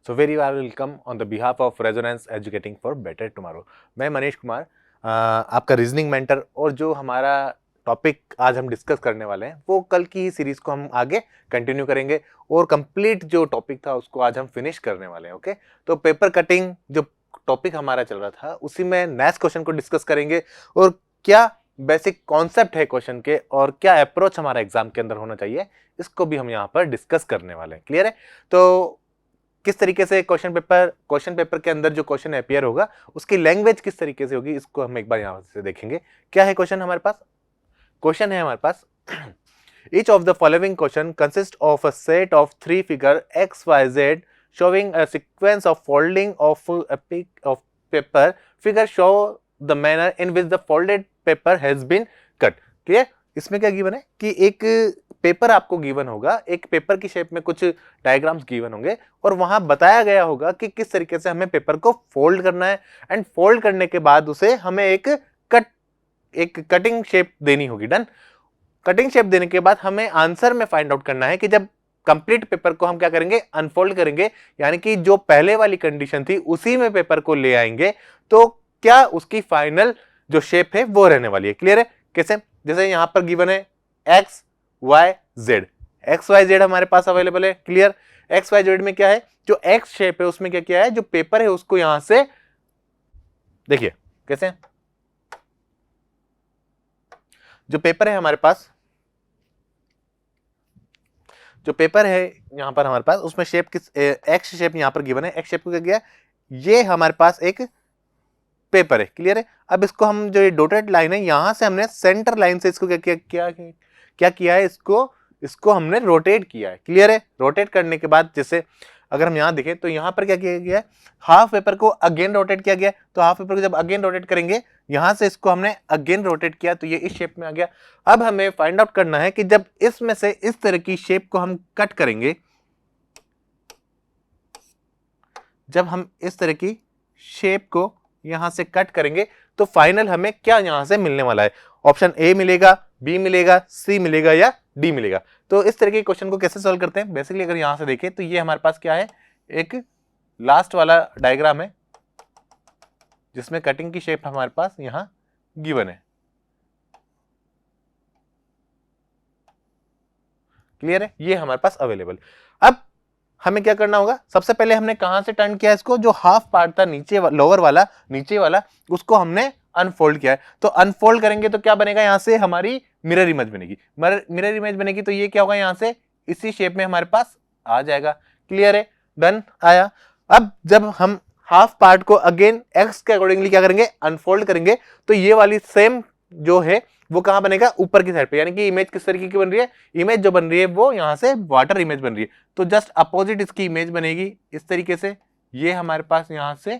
So very welcome on the behalf of resonance educating for better tomorrow. मैं मनीष कुमार, आपका reasoning mentor. और जो हमारा टॉपिक आज हम डिस्कस करने वाले हैं वो कल की ही सीरीज को हम आगे कंटिन्यू करेंगे और कंप्लीट जो टॉपिक था उसको आज हम फिनिश करने वाले हैं। ओके, तो पेपर कटिंग जो टॉपिक हमारा चल रहा था उसी में नेक्स्ट क्वेश्चन को डिस्कस करेंगे और क्या बेसिक कॉन्सेप्ट है क्वेश्चन के और क्या अप्रोच हमारा एग्जाम के अंदर होना चाहिए इसको भी हम यहाँ पर डिस्कस करने वाले हैं। क्लियर है? तो किस तरीके से क्वेश्चन पेपर के अंदर जो क्वेश्चन अपीयर होगा उसकी लैंग्वेज किस तरीके से होगी इसको हम एक बार यहाँ से देखेंगे। क्या है क्वेश्चन हमारे पास? क्वेश्चन है हमारे पास each of the following question consists of a set of three figure x y z showing a sequence of folding of a piece of paper. Figure show the manner in which the folded paper has been cut. Clear? इसमें क्या given है कि एक paper आपको given होगा, एक paper की shape में कुछ डायग्राम्स गिवन होंगे और वहां बताया गया होगा कि किस तरीके से हमें पेपर को फोल्ड करना है एंड फोल्ड करने के बाद उसे हमें एक कटिंग शेप देनी होगी। डन। कटिंग शेप देने के बाद हमें आंसर में फाइंड आउट करना है कि जब कंप्लीट पेपर को हम क्या करेंगे, अनफोल्ड करेंगे, यानी कि जो पहले वाली कंडीशन थी उसी में पेपर को ले आएंगे तो क्या उसकी फाइनल जो शेप है वो रहने वाली है। क्लियर है? कैसे? जैसे यहां पर गिवन है X Y Z, X Y Z हमारे पास अवेलेबल है। क्लियर? एक्स वाई जेड में क्या है, जो एक्स शेप है उसमें क्या किया है, जो पेपर है उसको यहां से देखिए कैसे, जो पेपर है हमारे पास, जो पेपर है यहां पर हमारे पास उसमें शेप किस एक्स शेप यहां पर गिवन है। एक्स शेप को क्या किया, ये हमारे पास एक पेपर है। क्लियर है? अब इसको हम जो ये डॉटेड लाइन है यहां से हमने सेंटर लाइन से इसको क्या किया है, इसको हमने रोटेट किया है। क्लियर है? रोटेट करने के बाद जैसे अगर हम यहां देखें तो यहां पर क्या किया गया है, हाफ पेपर को अगेन रोटेट किया गया। तो हाफ पेपर को जब अगेन रोटेट करेंगे, यहां से इसको हमने अगेन रोटेट किया तो ये इस शेप में आ गया। अब हमें फाइंड आउट करना है कि जब इसमें से इस तरह की शेप को हम कट करेंगे, जब हम इस तरह की शेप को यहां से कट करेंगे तो फाइनल हमें क्या यहां से मिलने वाला है। ऑप्शन ए मिलेगा, बी मिलेगा, सी मिलेगा या डी मिलेगा। तो इस तरह के क्वेश्चन को कैसे सॉल्व करते हैं, बेसिकली अगर यहां से देखें तो ये हमारे पास क्या है, एक लास्ट वाला डायग्राम है जिसमें कटिंग की शेप हमारे पास यहां गिवन है। क्लियर है? ये हमारे पास अवेलेबल। अब हमें क्या करना होगा, सबसे पहले हमने कहां से टर्न किया इसको, जो हाफ पार्ट था नीचे लोअर वाला, नीचे वाला, उसको हमने अनफोल्ड किया है। तो अनफोल्ड करेंगे तो क्या बनेगा, यहां से हमारी मिरर इमेज बनेगी। मिरर इमेज बनेगी तो ये क्या होगा, यहां से इसी शेप में हमारे पास आ जाएगा। क्लियर है? डन। आया। अब जब हम हाफ पार्ट को अगेन एक्स के अकॉर्डिंगली क्या करेंगे, अनफोल्ड करेंगे तो ये वाली सेम जो है वो कहां बनेगा, ऊपर की साइड पे। यानी कि इमेज किस तरीके की बन रही है, इमेज जो बन रही है वो यहां से वाटर इमेज बन रही है, तो जस्ट अपोजिट इसकी इमेज बनेगी इस तरीके से। ये हमारे पास यहां से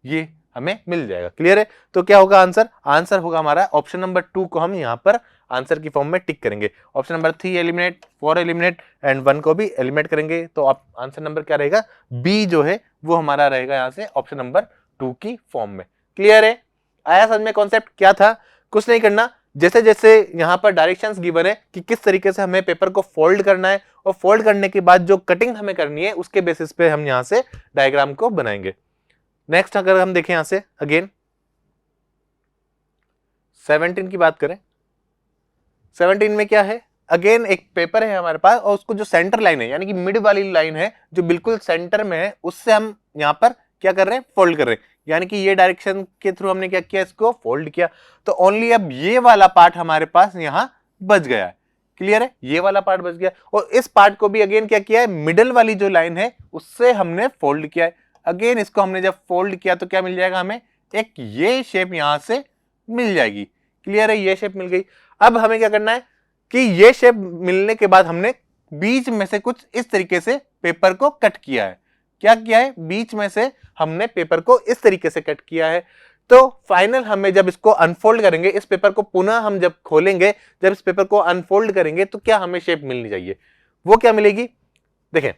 ये हमें मिल जाएगा। क्लियर है? तो क्या होगा आंसर, आंसर होगा हमारा ऑप्शन नंबर 2 को हम यहां पर आंसर की फॉर्म में टिक करेंगे। Option number 3 eliminate, 4 eliminate and 1 को भी एलिमिनेट करेंगे। तो आप आंसर नंबर क्या रहेगा, बी जो है वो हमारा रहेगा यहां से ऑप्शन नंबर 2 की फॉर्म में। क्लियर है? आया समझ में कॉन्सेप्ट क्या था? कुछ नहीं करना, जैसे जैसे यहां पर डायरेक्शंस गिवन है कि किस तरीके से हमें पेपर को फोल्ड करना है और फोल्ड करने के बाद जो कटिंग हमें करनी है उसके बेसिस पे हम यहां से डायग्राम को बनाएंगे। नेक्स्ट अगर हम देखें यहां से अगेन 17 की बात करें, 17 में क्या है, अगेन एक पेपर है हमारे पास और उसको जो सेंटर लाइन है यानी कि मिड वाली लाइन है जो बिल्कुल सेंटर में है, उससे हम यहां पर क्या कर रहे हैं, फोल्ड कर रहे हैं। यानी कि ये डायरेक्शन के थ्रू हमने क्या किया, इसको फोल्ड किया। तो ओनली अब ये वाला पार्ट हमारे पास यहां बच गया है। क्लियर है? ये वाला पार्ट बच गया और इस पार्ट को भी अगेन क्या किया है, मिडल वाली जो लाइन है उससे हमने फोल्ड किया है। अगेन इसको हमने जब फोल्ड किया तो क्या मिल जाएगा हमें, एक ये शेप यहां से मिल जाएगी। क्लियर है? ये शेप मिल गई। अब हमें क्या करना है कि ये शेप मिलने के बाद हमने बीच में से कुछ इस तरीके से पेपर को कट किया है। क्या किया है, बीच में से हमने पेपर को इस तरीके से कट किया है। तो फाइनल हमें जब इसको अनफोल्ड करेंगे, इस पेपर को पुनः हम जब खोलेंगे, जब इस पेपर को अनफोल्ड करेंगे तो क्या हमें शेप मिलनी चाहिए, वो क्या मिलेगी। देखें,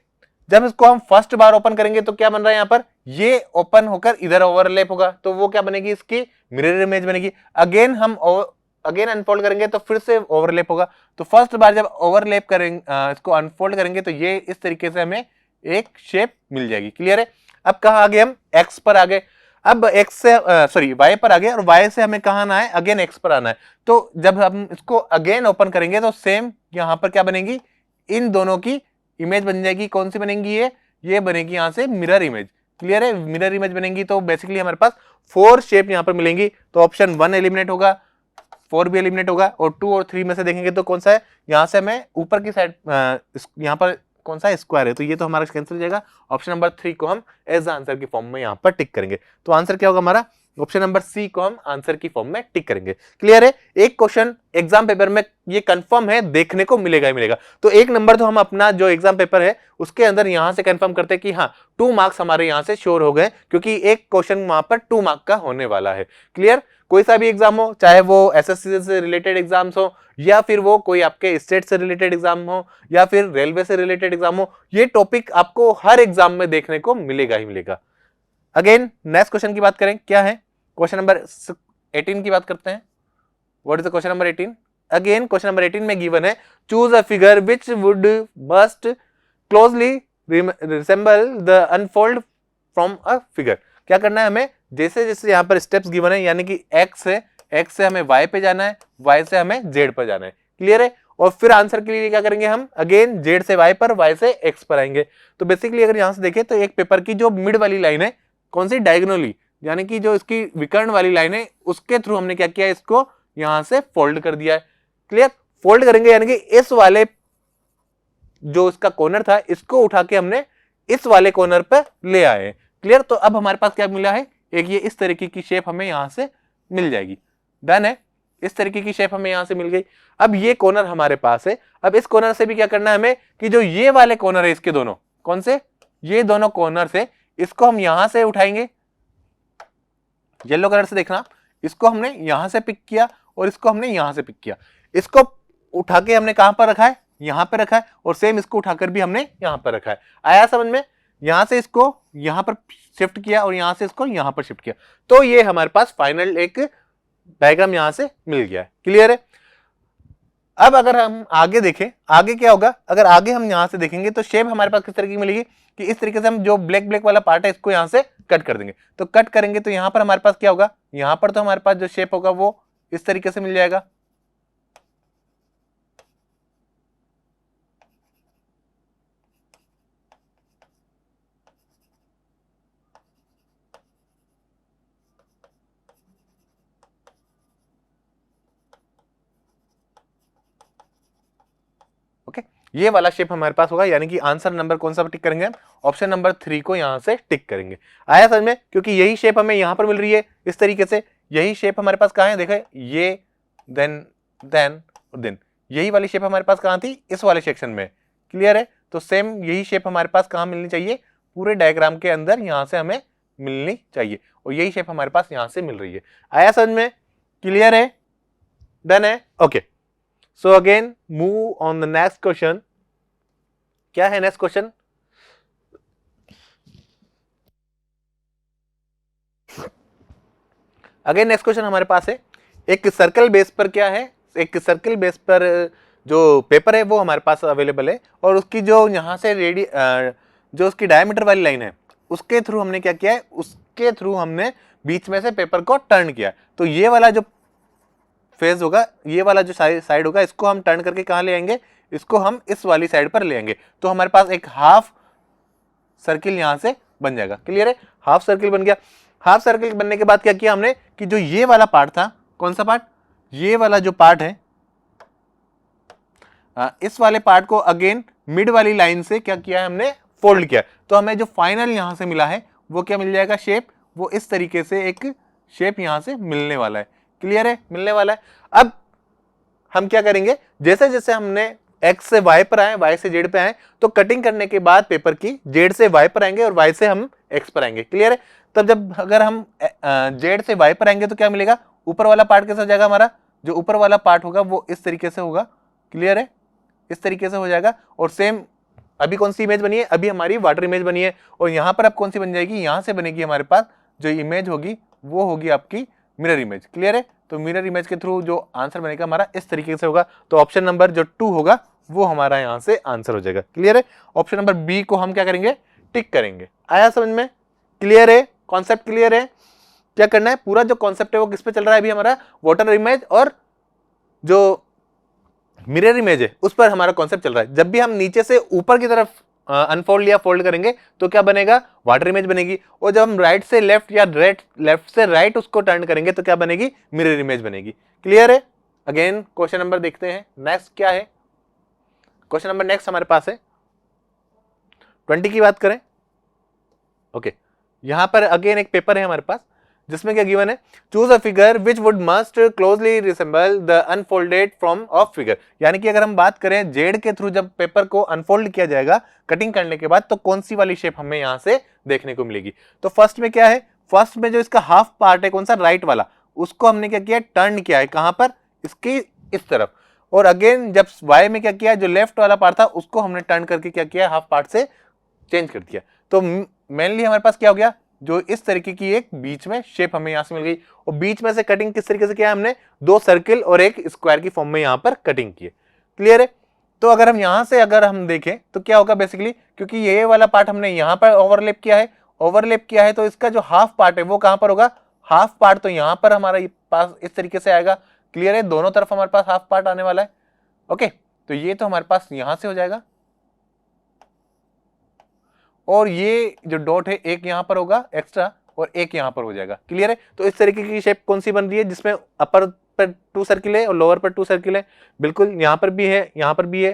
जब इसको हम फर्स्ट बार ओपन करेंगे तो क्या बन रहा है, यहां पर ये ओपन होकर इधर ओवरलैप होगा तो वो क्या बनेगी, इसकी मिरर इमेज बनेगी। अगेन हम अगेन अनफोल्ड करेंगे तो फिर से ओवरलैप होगा। तो फर्स्ट बार जब ओवरलैप करेंगे, इसको अनफोल्ड करेंगे तो ये इस तरीके से हमें एक शेप मिल जाएगी। क्लियर है। अब कहाँ आ गए हम, एक्स पर आ गए। अब एक्स से सॉरी वाई पर आ गए और वाई से हमें कहाँ आना है, अगेन एक्स पर आना है। तो जब हम इसको अगेन ओपन करेंगे तो सेम यहाँ पर क्या बनेगी, इन दोनों की इमेज बन जाएगी। कौन सी बनेगी, ये बनेगी यहाँ से मिरर इमेज। क्लियर है, मिरर इमेज बनेगी तो बेसिकली हमारे पास 4 शेप यहाँ पर मिलेंगी। तो ऑप्शन 1 एलिमिनेट होगा, 4 भी एलिमिनेट होगा और 2 और 3 में से देखेंगे तो कौन सा है, यहाँ से हमें ऊपर की साइड यहाँ पर कौन सा स्क्वायर है, तो ये तो हमारा कैंसिल हो जाएगा। ऑप्शन नंबर 3 को हम एज आंसर की फॉर्म में यहाँ पर टिक करेंगे। तो आंसर क्या होगा हमारा, ऑप्शन नंबर सी को हम आंसर की फॉर्म में टिक करेंगे। क्लियर है। एक क्वेश्चन एग्जाम पेपर में ये कंफर्म है देखने को मिलेगा ही मिलेगा। तो 1 नंबर तो हम अपना जो एग्जाम पेपर है उसके अंदर यहां से कंफर्म करते हैं कि हाँ 2 मार्क्स हमारे यहां से श्योर हो गए, क्योंकि एक क्वेश्चन वहां पर 2 मार्क का होने वाला है। क्लियर। कोई सा भी एग्जाम हो, चाहे वो एसएससी से रिलेटेड एग्जाम्स हो या फिर वो कोई आपके स्टेट से रिलेटेड एग्जाम हो या फिर रेलवे से रिलेटेड एग्जाम हो, ये टॉपिक आपको हर एग्जाम में देखने को मिलेगा ही मिलेगा। अगेन नेक्स्ट क्वेश्चन की बात करें, क्या है क्वेश्चन नंबर 18 की बात करते हैं। What is the question number 18? Again question number 18 में गिवन है choose a figure which would must closely resemble the unfold from a figure. क्या करना है हमें, जैसे जैसे यहाँ पर स्टेप्स गिवन है, यानी कि एक्स से हमें वाई पे जाना है, वाई से हमें जेड पर जाना है। क्लियर है। और फिर आंसर के लिए क्या करेंगे हम, अगेन जेड से वाई पर, वाई से एक्स पर आएंगे। तो बेसिकली अगर यहां से देखें तो एक पेपर की जो मिड वाली लाइन है, कौन सी, डायगोनली, यानी कि जो इसकी विकर्ण वाली लाइन है उसके थ्रू हमने क्या किया, इसको यहां से फोल्ड कर दिया है। क्लियर। फोल्ड करेंगे यानी कि इस वाले जो इसका कॉर्नर था इसको उठा के हमने इस वाले कॉर्नर पर ले आए। क्लियर। तो अब हमारे पास क्या मिला है, एक ये इस तरीके की शेप हमें यहां से मिल जाएगी। डन है। इस तरीके की शेप हमें यहां से मिल गई। अब ये कॉर्नर हमारे पास है। अब इस कॉर्नर से भी क्या करना है हमें, कि जो ये वाले कॉर्नर है इसके दोनों, कौन से, ये दोनों कॉर्नर से इसको हम यहां से उठाएंगे। येलो कलर से देखना, इसको हमने यहां से पिक किया और इसको हमने यहां से पिक किया। इसको उठा के हमने कहां पर रखा है, यहां पर रखा है, और सेम इसको उठाकर भी हमने यहां पर रखा है। आया समझ में। यहां से इसको यहां पर शिफ्ट किया और यहां से इसको यहां पर शिफ्ट किया, तो ये हमारे पास फाइनल एक डायग्राम यहां से मिल गया है। क्लियर है। अब अगर हम आगे देखें, आगे क्या होगा, अगर आगे हम यहां से देखेंगे तो शेप हमारे पास किस तरीके की मिलेगी, कि इस तरीके से हम जो ब्लैक ब्लैक वाला पार्ट है इसको यहां से कट कर देंगे। तो कट करेंगे तो यहां पर हमारे पास क्या होगा, यहां पर तो हमारे पास जो शेप होगा वो इस तरीके से मिल जाएगा। ओके, ये वाला शेप हमारे पास होगा, यानी कि आंसर नंबर कौन सा टिक करेंगे हम, ऑप्शन नंबर 3 को यहां से टिक करेंगे। आया समझ में, क्योंकि यही शेप हमें यहां पर मिल रही है इस तरीके से। यही शेप हमारे पास कहां है, देखें ये देन यही वाली शेप हमारे पास कहां थी, इस वाले सेक्शन में। क्लियर है। तो सेम यही शेप हमारे पास कहां मिलनी चाहिए, पूरे डायग्राम के अंदर यहां से हमें मिलनी चाहिए, और यही शेप हमारे पास यहां से मिल रही है। आया समझ में। क्लियर है। डन है। Okay, so again move on the next question. क्या है next question, again next question हमारे पास है एक सर्कल बेस पर, क्या है, एक सर्कल बेस पर जो पेपर है वो हमारे पास अवेलेबल है, और उसकी जो यहाँ से जो उसकी डायमीटर वाली लाइन है उसके थ्रू हमने क्या किया है, उसके थ्रू हमने बीच में से पेपर को टर्न किया। तो ये वाला जो फेज होगा, ये वाला जो साइड होगा, इसको हम टर्न करके कहाँ ले आएंगे, इसको हम इस वाली साइड पर ले आएंगे। तो हमारे पास एक हाफ सर्किल यहां से बन जाएगा। क्लियर है। हाफ सर्किल बन गया। हाफ सर्किल बनने के बाद क्या किया हमने, कि जो ये वाला पार्ट था, कौन सा पार्ट, ये वाला जो पार्ट है, इस वाले पार्ट को अगेन मिड वाली लाइन से क्या किया है हमने, फोल्ड किया। तो हमें जो फाइनल यहां से मिला है वो क्या मिल जाएगा, शेप, वो इस तरीके से एक शेप यहां से मिलने वाला है। क्लियर है, मिलने वाला है। अब हम क्या करेंगे, जैसे जैसे हमने एक्स से वाई पर आए, वाई से जेड पे आए, तो कटिंग करने के बाद पेपर की जेड से वाई पर आएंगे और वाई से हम एक्स पर आएंगे। क्लियर है। तब जब अगर हम जेड से वाई पर आएंगे तो क्या मिलेगा, ऊपर वाला पार्ट कैसा हो जाएगा हमारा, जो ऊपर वाला पार्ट होगा वो इस तरीके से होगा। क्लियर है, इस तरीके से हो जाएगा। और सेम अभी कौन सी इमेज बनी है, अभी हमारी वाटर इमेज बनी है, और यहां पर अब कौन सी बन जाएगी, यहां से बनेगी हमारे पास जो इमेज होगी वो होगी आपकी मिरर इमेज। क्लियर है। तो मिरर इमेज के थ्रू जो आंसर बनेगा हमारा इस तरीके से होगा। तो ऑप्शन नंबर जो 2 होगा वो हमारा यहाँ से आंसर हो जाएगा। क्लियर है? ऑप्शन नंबर बी को हम क्या करेंगे, टिक करेंगे। आया समझ में? क्लियर है? कॉन्सेप्ट क्लियर है? क्या करना है, पूरा जो कॉन्सेप्ट है वो किस पे चल रहा है अभी हमारा, वाटर इमेज और जो मिरर इमेज है उस पर हमारा कॉन्सेप्ट चल रहा है। जब भी हम नीचे से ऊपर की तरफ अनफोल्ड या फोल्ड करेंगे तो क्या बनेगा, वाटर इमेज बनेगी। और जब हम राइट से लेफ्ट या लेफ्ट से राइट उसको टर्न करेंगे तो क्या बनेगी, मिरर इमेज बनेगी। क्लियर है? अगेन क्वेश्चन नंबर देखते हैं नेक्स्ट क्या है। क्वेश्चन नंबर नेक्स्ट हमारे पास है 20 की बात करें। ओके, यहां पर अगेन एक पेपर है हमारे पास जिसमें क्या गिवन है, choose a figure which would must closely resemble the unfolded from of figure. यानी कि अगर हम बात करें जेड के थ्रू जब पेपर को अनफोल्ड किया जाएगा कटिंग करने के बाद, तो कौन सी वाली शेप हमें यहां से देखने को मिलेगी। तो फर्स्ट में क्या है, फर्स्ट में जो इसका हाफ पार्ट है कौन सा, राइट वाला, उसको हमने क्या किया, टर्न किया है कहां पर, इसकी इस तरफ। और अगेन जब वाई में क्या किया, जो लेफ्ट वाला पार्ट था उसको हमने टर्न करके क्या किया, हाफ पार्ट से चेंज कर दिया। तो मेनली हमारे पास क्या हो गया, जो इस तरीके की एक बीच में शेप हमें यहां से मिल गई। और बीच में से कटिंग किस तरीके से किया हमने, दो सर्किल और एक स्क्वायर की फॉर्म में यहां पर कटिंग की है। क्लियर है? तो अगर हम यहां से अगर हम देखें तो क्या होगा बेसिकली, क्योंकि ये वाला पार्ट हमने यहां पर ओवरलैप किया है तो इसका जो हाफ पार्ट है वो कहां पर होगा, हाफ पार्ट तो यहां पर हमारा पास इस तरीके से आएगा। क्लियर है? दोनों तरफ हमारे पास हाफ पार्ट आने वाला है। ओके, तो ये तो हमारे पास यहां से हो जाएगा और ये जो डॉट है एक यहां पर होगा एक्स्ट्रा और एक यहां पर हो जाएगा। क्लियर है? तो इस तरीके की शेप कौन सी बन रही है, जिसमें अपर पर 2 सर्किल है और लोअर पर 2 सर्किल है। बिल्कुल यहां पर भी है, यहां पर भी है,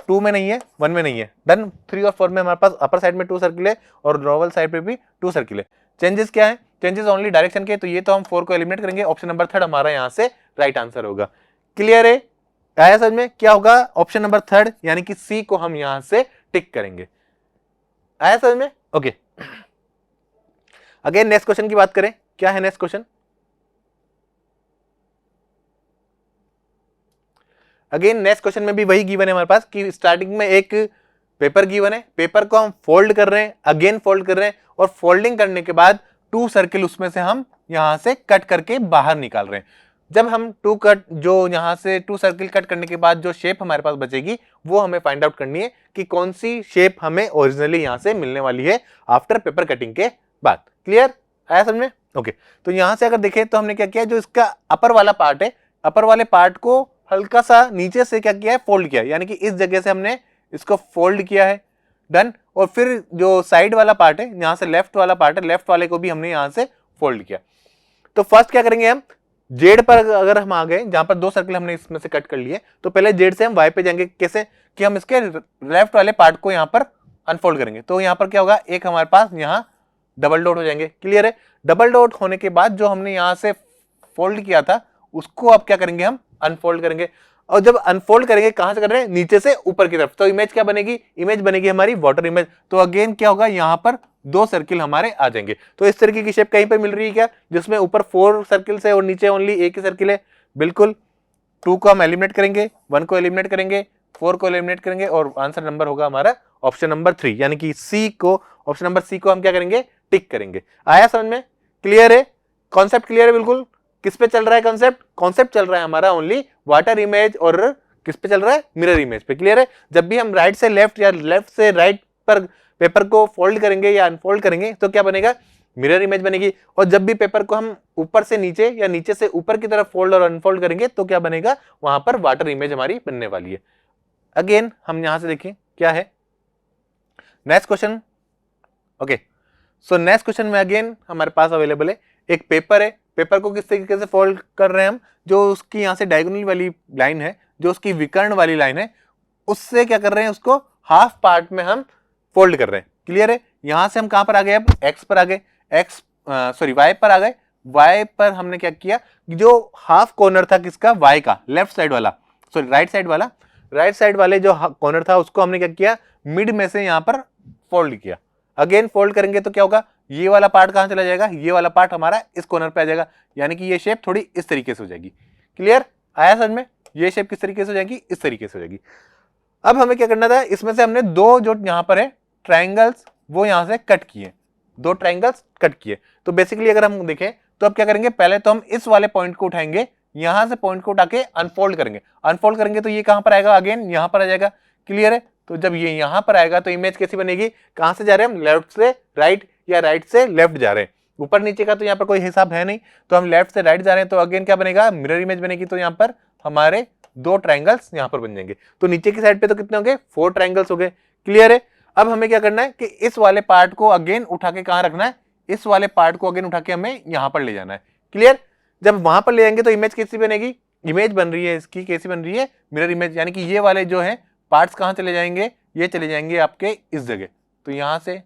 2 में नहीं है, 1 में नहीं है। डन। 3 और 4 में हमारे पास अपर साइड में 2 सर्किल है और लोअर साइड पे भी 2 सर्किल है। चेंजेस क्या है, चेंजेस ओनली डायरेक्शन के, तो ये तो हम 4 को एलिमिनेट करेंगे। ऑप्शन नंबर 3 हमारा यहां से राइट आंसर होगा। क्लियर है? आया समझ में? क्या होगा, ऑप्शन नंबर 3 यानी कि सी को हम यहां से टिक करेंगे। आया समझ में? ओके, अगेन नेक्स्ट क्वेश्चन की बात करें। क्या है next question, again next question में भी वही गिवन है हमारे पास कि स्टार्टिंग में एक पेपर गिवन है, पेपर को हम फोल्ड कर रहे हैं, अगेन फोल्ड कर रहे हैं और फोल्डिंग करने के बाद 2 सर्किल उसमें से हम यहां से कट करके बाहर निकाल रहे हैं। जब हम 2 कट, जो यहां से 2 सर्किल कट करने के बाद जो शेप हमारे पास बचेगी वो हमें फाइंड आउट करनी है कि कौन सी शेप हमें ओरिजिनली यहां से मिलने वाली है आफ्टर पेपर कटिंग के बाद। क्लियर? आया समझ में? ओके, तो यहां से अगर देखें तो हमने क्या किया, जो इसका अपर वाला पार्ट है, अपर वाले पार्ट को हल्का सा नीचे से क्या किया है, फोल्ड किया है, यानी कि इस जगह से हमने इसको फोल्ड किया है। डन। और फिर जो साइड वाला पार्ट है, यहां से लेफ्ट वाला पार्ट है, लेफ्ट वाले को भी हमने यहां से फोल्ड किया। तो फर्स्ट क्या करेंगे हम, जेड पर अगर हम आ गए, जहां पर 2 सर्किल हमने इसमें से कट कर लिए, तो पहले जेड से हम वाई पे जाएंगे। कैसे कि हम इसके लेफ्ट वाले पार्ट को यहां पर अनफोल्ड करेंगे। तो यहां पर क्या होगा, एक हमारे पास यहां डबल डॉट हो जाएंगे। क्लियर है? डबल डॉट होने के बाद जो हमने यहां से फोल्ड किया था उसको अब क्या करेंगे, हम अनफोल्ड करेंगे। और जब अनफोल्ड करेंगे, कहां से कर रहे हैं, नीचे से ऊपर की तरफ, तो इमेज क्या बनेगी, इमेज बनेगी हमारी वाटर इमेज। तो अगेन क्या होगा, यहां पर 2 सर्किल हमारे आ जाएंगे। तो इस तरीके की शेप कहीं पर मिल रही है क्या, जिसमें ऊपर 4 सर्किल है और नीचे ओनली एक ही सर्किल है। बिल्कुल, 2 को हम एलिमिनेट करेंगे, 1 को एलिमिनेट करेंगे, 4 को एलिमिनेट करेंगे और आंसर नंबर होगा हमारा ऑप्शन नंबर 3, यानी कि सी को, ऑप्शन नंबर सी को हम क्या करेंगे, टिक करेंगे। आया समझ में? क्लियर है? कॉन्सेप्ट क्लियर है? बिल्कुल। किस पे चल रहा है कॉन्सेप्ट, कॉन्सेप्ट चल रहा है हमारा ओनली वाटर इमेज और किस पे चल रहा है, मिरर इमेज पे। क्लियर है? जब भी हम राइट से लेफ्ट या लेफ्ट से राइट पर पेपर को फोल्ड करेंगे या अनफोल्ड करेंगे तो क्या बनेगा, मिरर इमेज बनेगी। और जब भी पेपर को हम ऊपर से नीचे या नीचे से ऊपर की तरफ फोल्ड और अनफोल्ड करेंगे तो क्या बनेगा, वहां पर वाटर इमेज हमारी बनने वाली है। अगेन हम यहां से देखें क्या है next question. Okay, so next question में अगेन हमारे पास अवेलेबल है एक पेपर है। पेपर को किस तरीके से फोल्ड कर रहे हैं हम, जो उसकी यहां से डायगोनल वाली लाइन है, जो उसकी विकर्ण वाली लाइन है, उससे क्या कर रहे हैं, उसको हाफ पार्ट में हम फोल्ड कर रहे हैं। क्लियर है? यहां से हम कहां पर आ गए, अब एक्स पर आ गए, वाई पर आ गए। वाई पर हमने क्या किया, जो हाफ कॉर्नर था किसका, वाई का, लेफ्ट साइड वाला, सॉरी राइट साइड वाले जो कॉर्नर था उसको हमने क्या किया, मिड में से यहां पर फोल्ड किया। अगेन फोल्ड करेंगे तो क्या होगा, ये वाला पार्ट कहां चला जाएगा, ये वाला पार्ट हमारा इस कॉर्नर पे आ जाएगा, यानी कि ये शेप थोड़ी इस तरीके से हो जाएगी। क्लियर? आया समझ में? ये शेप किस तरीके से हो जाएगी, इस तरीके से हो जाएगी। अब हमें क्या करना था, इसमें से हमने 2 जो यहां पर है ट्राइंगल्स वो यहां से कट किए, 2 ट्राइंगल्स कट किए। तो बेसिकली अगर हम देखें तो अब क्या करेंगे, पहले तो हम इस वाले पॉइंट को उठाएंगे यहां से पॉइंट को उठा के अनफोल्ड करेंगे, अनफोल्ड करेंगे तो ये कहां पर आएगा, अगेन यहां पर आ जाएगा। क्लियर है? तो जब ये यहां पर आएगा तो इमेज कैसी बनेगी, कहां से जा रहे हैं हम, लेफ्ट से राइट या राइट से लेफ्ट जा रहे हैं। ऊपर नीचे का तो यहाँ पर कोई हिसाब है नहीं, तो हम लेफ्ट से राइट जा रहे हैं, तो अगेन क्या बनेगा, मिरर इमेज बनेगी। तो यहाँ पर हमारे 2 ट्रायंगल्स यहाँ पर बन जाएंगे। तो नीचे की साइड पे तो कितने होंगे, 4 ट्रायंगल्स हो गए। क्लियर है? अब हमें क्या करना है कि इस वाले पार्ट को अगेन उठा के कहां रखना है, इस वाले पार्ट को अगेन उठा के हमें यहां पर ले जाना है। क्लियर? जब वहां पर ले जाएंगे तो इमेज कैसी बनेगी, इमेज बन रही है इसकी, कैसी बन रही है, मिरर इमेज। यानी कि ये वाले जो है पार्ट्स कहां चले जाएंगे, ये चले जाएंगे आपके इस जगह। तो यहां से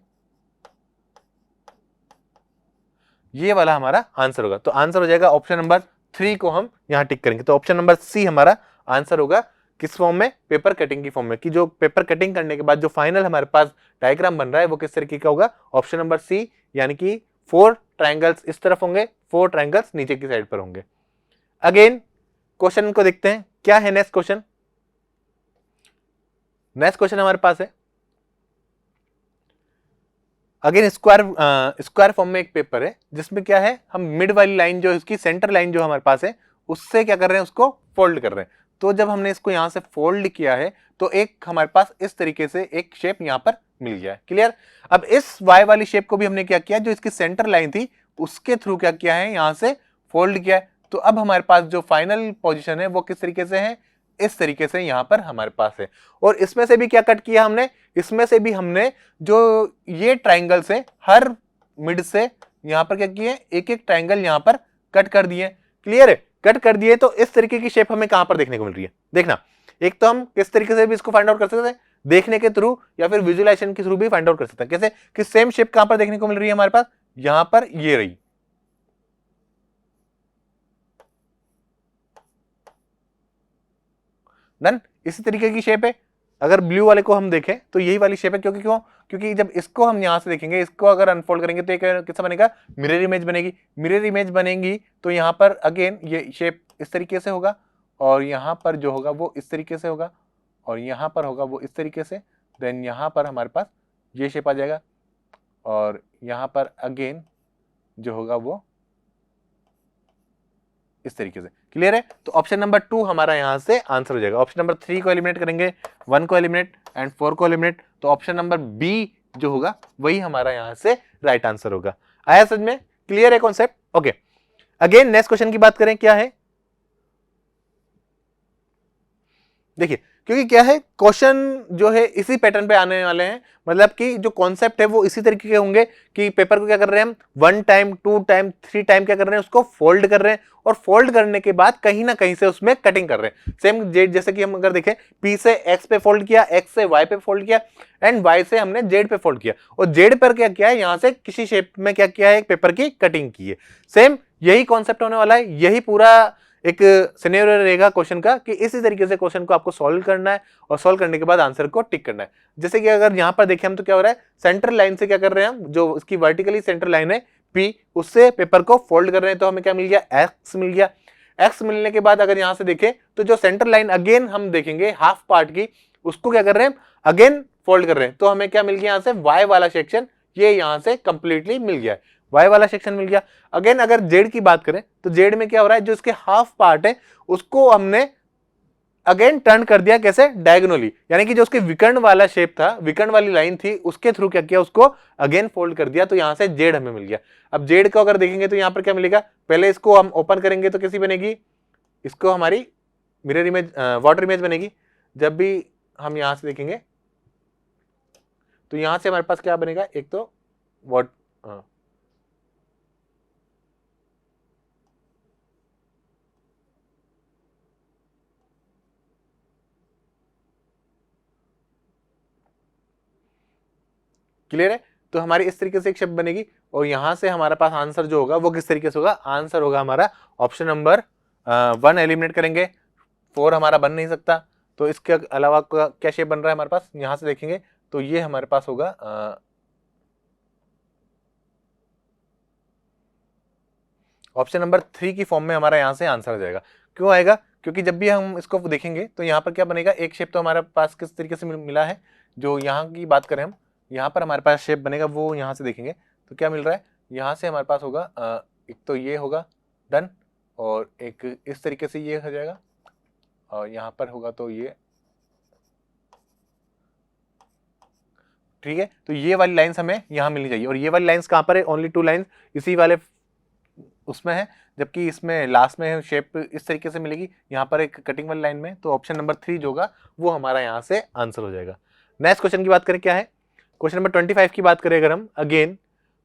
ये वाला हमारा आंसर होगा। तो आंसर हो जाएगा ऑप्शन नंबर 3 को हम यहां टिक करेंगे। तो ऑप्शन नंबर सी हमारा आंसर होगा। किस फॉर्म में, पेपर कटिंग की फॉर्म में, कि जो पेपर कटिंग करने के बाद जो फाइनल हमारे पास डायग्राम बन रहा है वो किस तरीके का होगा, ऑप्शन नंबर सी, यानी कि 4 ट्रायंगल्स इस तरफ होंगे, 4 ट्रायंगल्स नीचे की साइड पर होंगे। अगेन क्वेश्चन को देखते हैं, क्या है नेक्स्ट क्वेश्चन। नेक्स्ट क्वेश्चन हमारे पास है अगेन स्क्वायर फॉर्म में एक पेपर है, जिसमें क्या है, हम मिड वाली लाइन जो इसकी सेंटर लाइन जो हमारे पास है उससे क्या कर रहे हैं, उसको फोल्ड कर रहे हैं। तो जब हमने इसको यहां से फोल्ड किया है तो एक हमारे पास इस तरीके से एक शेप यहां पर मिल गया है। क्लियर? अब इस वाई वाली शेप को भी हमने क्या किया, जो इसकी सेंटर लाइन थी उसके थ्रू क्या किया है, यहां से फोल्ड किया है। तो अब हमारे पास जो फाइनल पोजिशन है वो किस तरीके से है, इस तरीके से यहां पर हमारे पास है। और इसमें से भी क्या कट किया हमने, इसमें से भी हमने जो ये ट्राइंगल से हर मिड से यहां पर क्या किए, एक एक ट्राइंगल यहां पर कट कर दिए। क्लियर है? कट कर दिए तो इस तरीके की शेप हमें कहां पर देखने को मिल रही है, देखना। एक तो हम किस तरीके से भी इसको फाइंड आउट कर सकते हैं, देखने के थ्रू या फिर विजुअलाइजेशन के थ्रू भी फाइंड आउट कर सकते हैं। कैसे कि सेम शेप कहां पर देखने को मिल रही है हमारे पास, यहां पर ये रही। डन? इसी तरीके की शेप है। अगर ब्लू वाले को हम देखें तो यही वाली शेप है, क्योंकि क्यों, क्योंकि जब इसको हम यहां से देखेंगे, इसको अगर अनफोल्ड करेंगे तो एक कैसा बनेगा, मिरर इमेज बनेगी। मिरर इमेज बनेगी तो यहां पर अगेन ये शेप इस तरीके से होगा, और यहां पर जो होगा वो इस तरीके से होगा, और यहां पर होगा वो इस तरीके से। देन यहां पर हमारे पास ये शेप आ जाएगा, और यहां पर अगेन जो होगा वो इस तरीके से। क्लियर है? तो ऑप्शन नंबर 2 हमारा यहां से आंसर हो जाएगा। ऑप्शन नंबर 3 को एलिमिनेट करेंगे, 1 को एलिमिनेट एंड 4 को एलिमिनेट, तो ऑप्शन नंबर बी जो होगा वही हमारा यहां से राइट आंसर होगा। आया समझ में? क्लियर है concept? Okay, again next question की बात करें, क्या है, देखिए, क्योंकि क्या है, क्वेश्चन जो है इसी पैटर्न पे आने वाले हैं। मतलब कि जो कॉन्सेप्ट है वो इसी तरीके के होंगे कि पेपर को क्या कर रहे हैं हम, 1 टाइम 2 टाइम 3 टाइम क्या कर रहे हैं, उसको फोल्ड कर रहे हैं, और फोल्ड करने के बाद कहीं ना कहीं से उसमें कटिंग कर रहे हैं। सेम जेड, जैसे कि हम अगर देखें, पी से एक्स पे फोल्ड किया, एक्स से वाई पे फोल्ड किया, एंड वाई से हमने जेड पे फोल्ड किया, और जेड पर क्या किया है, यहां से किसी शेप में क्या किया है, एक पेपर की कटिंग की है। सेम यही कॉन्सेप्ट होने वाला है, यही पूरा एक सिनेरियो रहेगा क्वेश्चन का, कि इसी तरीके से क्वेश्चन को आपको सॉल्व करना है, और सॉल्व करने के बाद आंसर को टिक करना है। जैसे कि अगर यहां पर देखें हम, तो क्या हो रहा है, सेंटर लाइन से क्या कर रहे हैं हम, जो इसकी वर्टिकली सेंटर लाइन है पी, उससे पेपर को फोल्ड कर रहे हैं। तो हमें क्या मिल गया, एक्स मिल गया। एक्स मिलने के बाद अगर यहां से देखें तो जो सेंटर लाइन अगेन हम देखेंगे हाफ पार्ट की, उसको क्या कर रहे हैं, अगेन फोल्ड कर रहे हैं। तो हमें क्या मिल गया यहां से, वाई वाला सेक्शन ये यहां से कंप्लीटली मिल गया, वाई वाला सेक्शन मिल गया। अगेन अगर जेड की बात करें तो जेड में क्या हो रहा है, जो इसके हाफ पार्ट है उसको हमने अगेन टर्न कर दिया, कैसे, डायगोनली। यानी कि जो उसके विकर्ण वाला शेप था, विकर्ण वाली लाइन थी, उसके थ्रू क्या किया, उसको अगेन फोल्ड कर दिया। तो यहां से जेड हमें मिल गया। अब जेड को अगर देखेंगे तो यहां पर क्या मिलेगा, पहले इसको हम ओपन करेंगे तो कैसी बनेगी, इसको हमारी मिरर इमेज, वाटर इमेज बनेगी। जब भी हम यहां से देखेंगे तो यहां से हमारे पास क्या बनेगा, एक तो वॉट, क्लियर है? तो हमारी इस तरीके से एक शेप बनेगी, और यहां से हमारे पास आंसर जो होगा वो किस तरीके से होगा, आंसर होगा हमारा ऑप्शन नंबर 1 एलिमिनेट करेंगे, 4 हमारा बन नहीं सकता। तो इसके अलावा क्या शेप बन रहा है हमारे पास, यहां से देखेंगे तो ये हमारे पास होगा ऑप्शन नंबर 3 की फॉर्म में हमारा यहां से आंसर आ जाएगा। क्यों आएगा, क्योंकि जब भी हम इसको देखेंगे तो यहाँ पर क्या बनेगा, एक शेप तो हमारे पास किस तरीके से मिला है, जो यहाँ की बात करें हम, यहाँ पर हमारे पास शेप बनेगा, वो यहाँ से देखेंगे तो क्या मिल रहा है, यहाँ से हमारे पास होगा एक तो ये होगा, डन। और एक इस तरीके से ये हो जाएगा, और यहाँ पर होगा तो ये, ठीक है। तो ये वाली लाइंस हमें यहाँ मिलनी चाहिए, और ये वाली लाइंस कहाँ पर है, ओनली 2 लाइंस इसी वाले उसमें है, जबकि इसमें लास्ट में शेप इस तरीके से मिलेगी, यहाँ पर एक कटिंग वाली लाइन में। तो ऑप्शन नंबर 3 जो होगा वो हमारा यहाँ से आंसर हो जाएगा। नेक्स्ट क्वेश्चन की बात करें, क्या है क्वेश्चन नंबर 25 की बात करें अगर हम, अगेन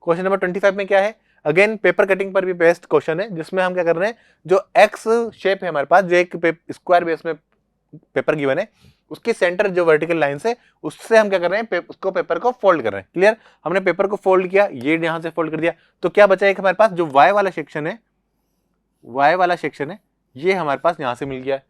क्वेश्चन नंबर 25 में क्या है, अगेन पेपर कटिंग पर भी बेस्ट क्वेश्चन है, जिसमें हम क्या कर रहे हैं, जो एक्स शेप है हमारे पास, जो एक स्क्वायर बेस में पेपर गिवन है, उसकी सेंटर जो वर्टिकल लाइन से, उससे हम क्या कर रहे हैं, उसको पेपर को फोल्ड कर रहे हैं। क्लियर, हमने पेपर को फोल्ड किया, ये यहां से फोल्ड कर दिया, तो क्या बचा एक हमारे पास जो वाई वाला सेक्शन है, वाई वाला सेक्शन है, ये हमारे पास यहां से मिल गया है।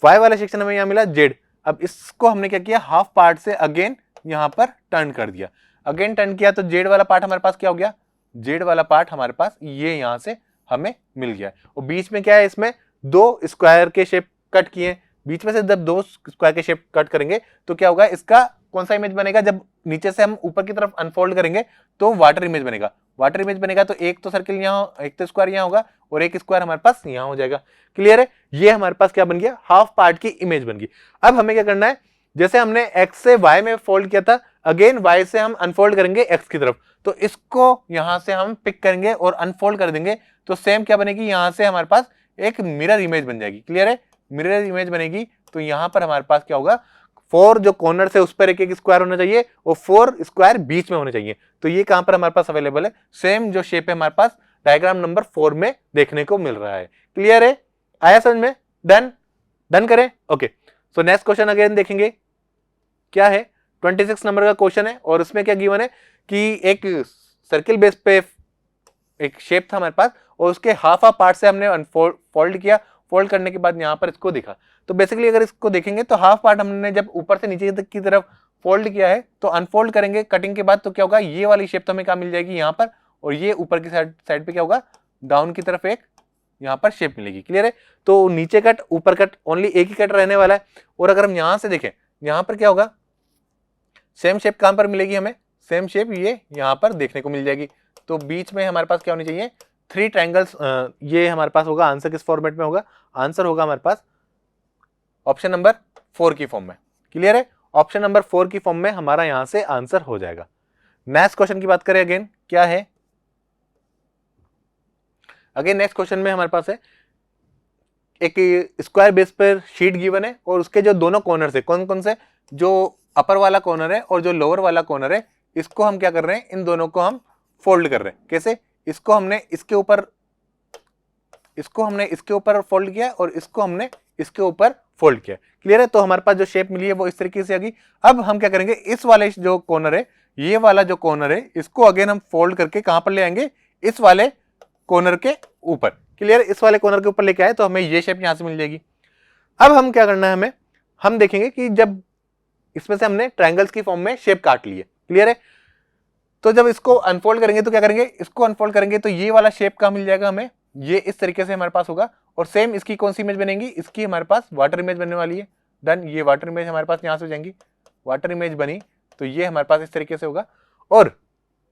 वाई वाला सेक्शन हमें यहां मिला जेड। अब इसको हमने क्या किया, हाफ पार्ट से अगेन यहां पर टर्न कर दिया, अगेन टर्न किया, तो जेड वाला पार्ट हमारे पास क्या हो गया, जेड वाला पार्ट हमारे पास ये यहां से हमें मिल गया। और बीच में क्या है, इसमें 2 स्क्वायर के शेप कट किए, बीच में से जब 2 स्क्वायर के शेप कट करेंगे तो क्या होगा, इसका कौन सा इमेज बनेगा, जब नीचे से हम ऊपर की तरफ अनफोल्ड करेंगे तो वाटर इमेज बनेगा। वाटर इमेज बनेगा तो एक तो सर्किल यहाँ, एक तो स्क्वायर यहाँ होगा, और एक स्क्वायर हमारे पास यहाँ हो जाएगा। क्लियर है, ये हमारे पास क्या बन गया, हाफ पार्ट की इमेज बन गई। अब हमें क्या करना है, जैसे हमने एक्स से वाई में फोल्ड किया था, अगेन वाई से हम अनफोल्ड करेंगे एक्स की तरफ, तो इसको यहां से हम पिक करेंगे और अनफोल्ड कर देंगे, तो सेम क्या बनेगी, यहां से हमारे पास एक मिरर इमेज बन जाएगी। क्लियर है, मिरर इमेज बनेगी, तो यहां पर हमारे पास क्या होगा, 4 जो कॉर्नर से उस पर एक स्क्वायर होना चाहिए, और 4 स्क्वायर बीच में होने चाहिए। तो ये कहां पर हमारे पास अवेलेबल है, सेम जो शेप है हमारे पास डायग्राम नंबर 4 में देखने को मिल रहा है। क्लियर है, आया समझ में, डन, डन करें, okay. So next question again देखेंगे, क्या है 26 नंबर का क्वेश्चन है, और उसमें क्या गिवन है कि एक सर्किल बेस पे एक शेप था हमारे पास, और उसके हाफ पार्ट से हमने फोल्ड किया, फोल्ड करने के बाद यहाँ पर इसको दिखा। तो बेसिकली अगर इसको देखेंगे तो हाफ पार्ट हमने जब ऊपर से नीचे की तरफ फोल्ड किया है, तो अनफोल्ड करेंगे कटिंग के बाद, तो क्या होगा, ये वाली शेप तो हमें क्या मिल जाएगी यहाँ पर, और ये ऊपर की साइड पे क्या होगा, डाउन की तरफ एक यहाँ पर शेप मिलेगी। क्लियर है, तो नीचे कट ऊपर कट ओनली एक ही कट रहने वाला है। और अगर हम यहाँ से देखें, यहाँ पर क्या होगा, सेम शेप कहां पर मिलेगी हमें, सेम शेप ये यहां पर देखने को मिल जाएगी। तो बीच में हमारे पास क्या होनी चाहिए, 3 ट्रायंगल्स, ये हमारे पास होगा, आंसर किस फॉर्मेट में होगा, आंसर होगा हमारे पास ऑप्शन नंबर 4 की फॉर्म में। क्लियर है, ऑप्शन नंबर 4 की फॉर्म में हमारा यहां से आंसर हो जाएगा। नेक्स्ट क्वेश्चन की बात करें अगेन, क्या है, अगेन नेक्स्ट क्वेश्चन में हमारे पास है एक स्क्वायर बेस पर शीट गिवन है, और उसके जो दोनों कॉर्नर से, कौन कौन से, जो अपर वाला कॉर्नर है और जो लोअर वाला कॉर्नर है, इसको हम क्या कर रहे हैं, इन दोनों को हम फोल्ड कर रहे हैं। कैसे, इसको हमने इसके ऊपर फोल्ड किया, और इसको हमने इसके ऊपर फोल्ड किया। क्लियर है, तो हमारे पास जो शेप मिली है वो इस तरीके से आ गई। अब हम क्या करेंगे, इस वाले जो कॉर्नर है, ये वाला जो कॉर्नर है, इसको अगेन हम फोल्ड करके कहां पर ले आएंगे, इस वाले कॉर्नर के ऊपर। क्लियर, इस वाले कॉर्नर के ऊपर लेके आए तो हमें ये शेप यहां से मिल जाएगी। अब हम क्या करना है, हमें हम देखेंगे कि जब इसमें से हमने ट्रायंगल्स की फॉर्म में शेप काट ली है। क्लियर है, तो जब इसको अनफोल्ड करेंगे तो क्या करेंगे, इसको अनफोल्ड करेंगे तो ये वाला शेप का मिल जाएगा हमें, ये इस तरीके से हमारे पास होगा। और सेम इसकी कौन सी इमेज बनेगी, इसकी हमारे पास वाटर इमेज बनने वाली है। डन, ये वाटर इमेज हमारे पास यहां से हो जाएंगी, वाटर इमेज बनी तो ये हमारे पास इस तरीके से होगा। और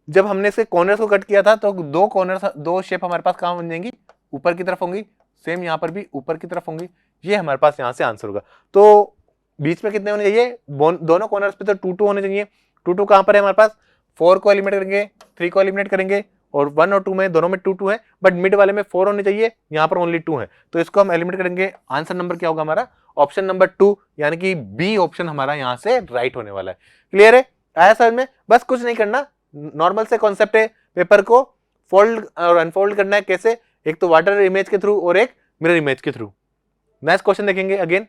जब हमने इसके कॉर्नर्स को कट किया था तो 2 कॉर्नर्स, 2 शेप हमारे पास कहां बन जाएंगी, ऊपर की तरफ होंगी, सेम यहाँ पर भी ऊपर की तरफ होंगी। ये हमारे पास यहाँ से आंसर होगा। तो बीच में कितने होने चाहिए, दोनों कॉर्नर्स पे तो 2 होने चाहिए। 2 कहां पर है हमारे पास, 4 को एलिमिनेट करेंगे, 3 को एलिमिनेट करेंगे, और 1 और 2 में दोनों में 2 है, बट मिड वाले में 4 होने चाहिए, यहाँ पर ओनली 2 है, तो इसको हम एलिमिनेट करेंगे। आंसर नंबर क्या होगा हमारा, ऑप्शन नंबर 2, यानी कि बी ऑप्शन हमारा यहाँ से राइट होने वाला है। क्लियर है, आया समझ में, बस कुछ नहीं करना, नॉर्मल से कॉन्सेप्ट है, पेपर को फोल्ड और अनफोल्ड करना है। कैसे, एक तो वाटर इमेज के थ्रू और एक मिरर इमेज के थ्रू। नेक्स्ट क्वेश्चन देखेंगे अगेन,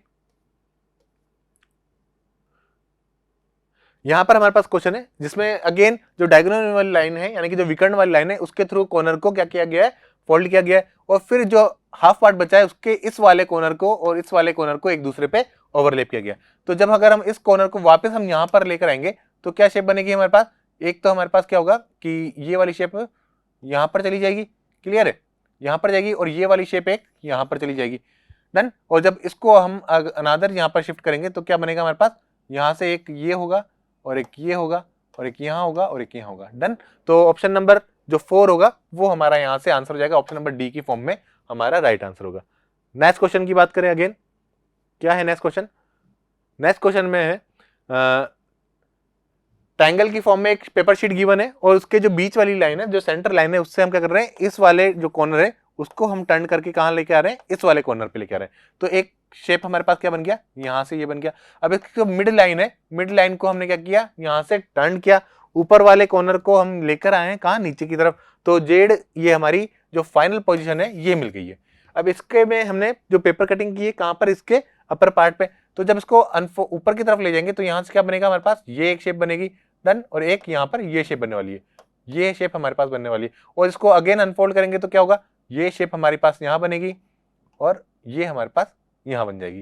यहां पर हमारे पास क्वेश्चन है जिसमें अगेन जो डायगोनल वाली लाइन है, यानी कि जो विकर्ण वाली लाइन है, उसके थ्रू कॉर्नर को क्या किया गया है, फोल्ड किया गया है, और फिर जो हाफ पार्ट बचा है उसके इस वाले कॉर्नर को और इस वाले कॉर्नर को एक दूसरे पे ओवरलैप किया गया। तो जब अगर हम इस कॉर्नर को वापस हम यहाँ पर लेकर आएंगे तो क्या शेप बनेगी हमारे पास, एक तो हमारे पास क्या होगा कि ये वाली शेप यहाँ पर चली जाएगी। क्लियर है, यहाँ पर जाएगी, और ये वाली शेप एक यहाँ पर चली जाएगी। डन, और जब इसको हम अनादर यहाँ पर शिफ्ट करेंगे तो क्या बनेगा हमारे पास, यहाँ से एक ये होगा और एक ये होगा और एक यहाँ होगा और एक यहाँ होगा। डन, तो ऑप्शन नंबर जो 4 होगा वो हमारा यहाँ से आंसर हो जाएगा, ऑप्शन नंबर डी की फॉर्म में हमारा राइट आंसर होगा। नेक्स्ट क्वेश्चन की बात करें अगेन, क्या है नेक्स्ट क्वेश्चन? नेक्स्ट क्वेश्चन में है ट्रायंगल की फॉर्म में एक पेपर शीट गिवन है और उसके जो बीच वाली लाइन है, जो सेंटर लाइन है, उससे हम क्या कर रहे हैं, इस वाले जो कॉर्नर है उसको हम टर्न करके कहां लेके आ रहे हैं, इस वाले कॉर्नर पे लेके आ रहे हैं। तो एक शेप हमारे पास क्या बन गया, यहां से ये बन गया। अब इसकी जो मिड लाइन है, मिड लाइन को हमने क्या किया, यहां से टर्न किया, ऊपर वाले कॉर्नर को हम लेकर आए हैं कहां, नीचे की तरफ। तो जेड ये हमारी जो फाइनल पोजीशन है ये मिल गई है। अब इसके में हमने जो पेपर कटिंग की है कहां पर, इसके अपर पार्ट पे। तो जब इसको ऊपर की तरफ ले जाएंगे तो यहां से क्या बनेगा हमारे पास, ये एक शेप बनेगी, डन। और एक यहाँ पर ये शेप बनने वाली है, ये शेप हमारे पास बनने वाली है। और इसको अगेन अनफोल्ड करेंगे तो क्या होगा, ये शेप हमारे पास यहाँ बनेगी और ये हमारे पास यहाँ बन जाएगी।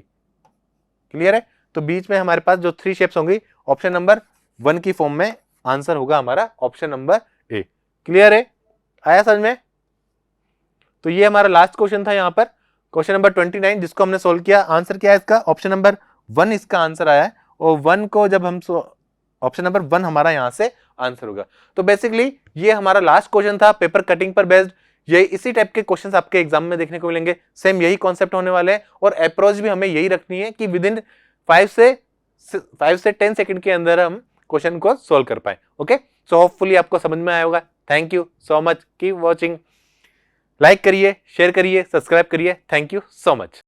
क्लियर है? तो बीच में हमारे पास जो 3 शेप्स होंगी, ऑप्शन नंबर 1 की फॉर्म में आंसर होगा हमारा ऑप्शन नंबर ए। क्लियर है? आया समझ में? तो ये हमारा लास्ट क्वेश्चन था यहाँ पर, क्वेश्चन नंबर 29, जिसको हमने सोल्व किया। आंसर क्या है इसका, ऑप्शन नंबर 1 इसका आंसर आया है। और 1 को जब हम ऑप्शन नंबर 1 हमारा यहां से आंसर होगा। तो बेसिकली ये हमारा लास्ट क्वेश्चन था पेपर कटिंग पर बेस्ड। ये इसी टाइप के क्वेश्चंस आपके एग्जाम में देखने को मिलेंगे, सेम यही कॉन्सेप्ट होने वाले हैं। और अप्रोच भी हमें यही रखनी है कि विद इन 5 से 10 सेकंड के अंदर हम क्वेश्चन को सोल्व कर पाए। ओके, सो होपफुली आपको समझ में आया होगा। Thank you so much, keep watching. Like करिए, शेयर करिए, सब्सक्राइब करिए। Thank you so much.